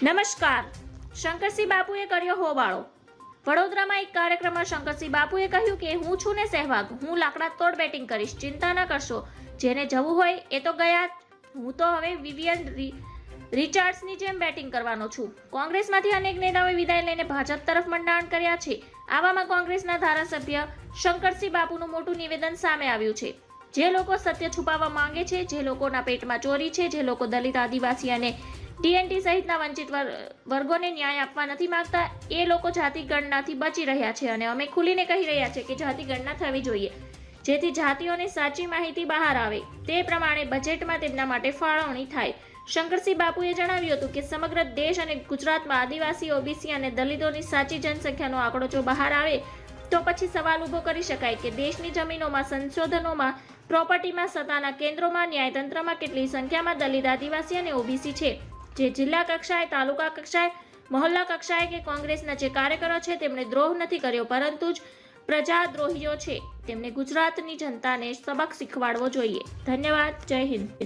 નમસ્કાર. શંકરસિંહ બાપુએ કર્યો હોબાળો. વડોદરામાં એક કાર્યક્રમમાં શંકરસિંહ બાપુએ કહ્યું કે હું છું ને સહેવાગ, હું લાકડા તોડ બેટિંગ કરીશ, ચિંતા ન કરશો, જેને જવું હોય એ તો ગયા, હું તો હવે વિવિયન રિચાર્ડ્સની જેમ બેટિંગ કરવાનો છું. કોંગ્રેસમાંથી અનેક નેતાઓએ વિદાય લઈને ભાજપ તરફ મંડાણ કર્યા છે. આવામાં કોંગ્રેસના ધારાસભ્ય શંકરસિંહ બાપુનું મોટું નિવેદન સામે આવ્યું છે. જે લોકો સત્ય છુપાવવા માંગે છે, જે લોકોના પેટમાં ચોરી છે, જે લોકો દલિત, આદિવાસી અને ટીએનટી સહિતના વંચિત વર્ગોને ન્યાય આપવા નથી માંગતા, એ લોકો જાતિ ગણનાથી બચી રહ્યા છે અને અમે ખુલીને કહી રહ્યા છે કે જાતિ ગણના થવી જોઈએ, જેથી જાતિઓની સાચી માહિતી બહાર આવે, તે પ્રમાણે બજેટમાં તેમના માટે ફાળવણી થાય. શંકરસિંહ બાપુએ જણાવ્યું હતું કે સમગ્ર દેશ અને ગુજરાતમાં આદિવાસી, ઓબીસી અને દલિતોની સાચી જનસંખ્યાનો આંકડો જો બહાર આવે તો પછી સવાલ ઊભો કરી શકાય કે દેશની જમીનોમાં, સંશોધનોમાં, પ્રોપર્ટીમાં, સત્તાના કેન્દ્રોમાં, ન્યાયતંત્રમાં કેટલી સંખ્યામાં દલિત, આદિવાસી અને ઓબીસી છે. જે જિલ્લા કક્ષાએ, તાલુકા કક્ષાએ, મહોલ્લા કક્ષાએ કે કોંગ્રેસના જે કાર્યકરો છે તેમણે દ્રોહ નથી કર્યો, પરંતુ જ પ્રજાદ્રોહીઓ છે. તેમને ગુજરાતની જનતાને સબક શીખવાડવો જોઈએ. ધન્યવાદ. જય હિન્દ.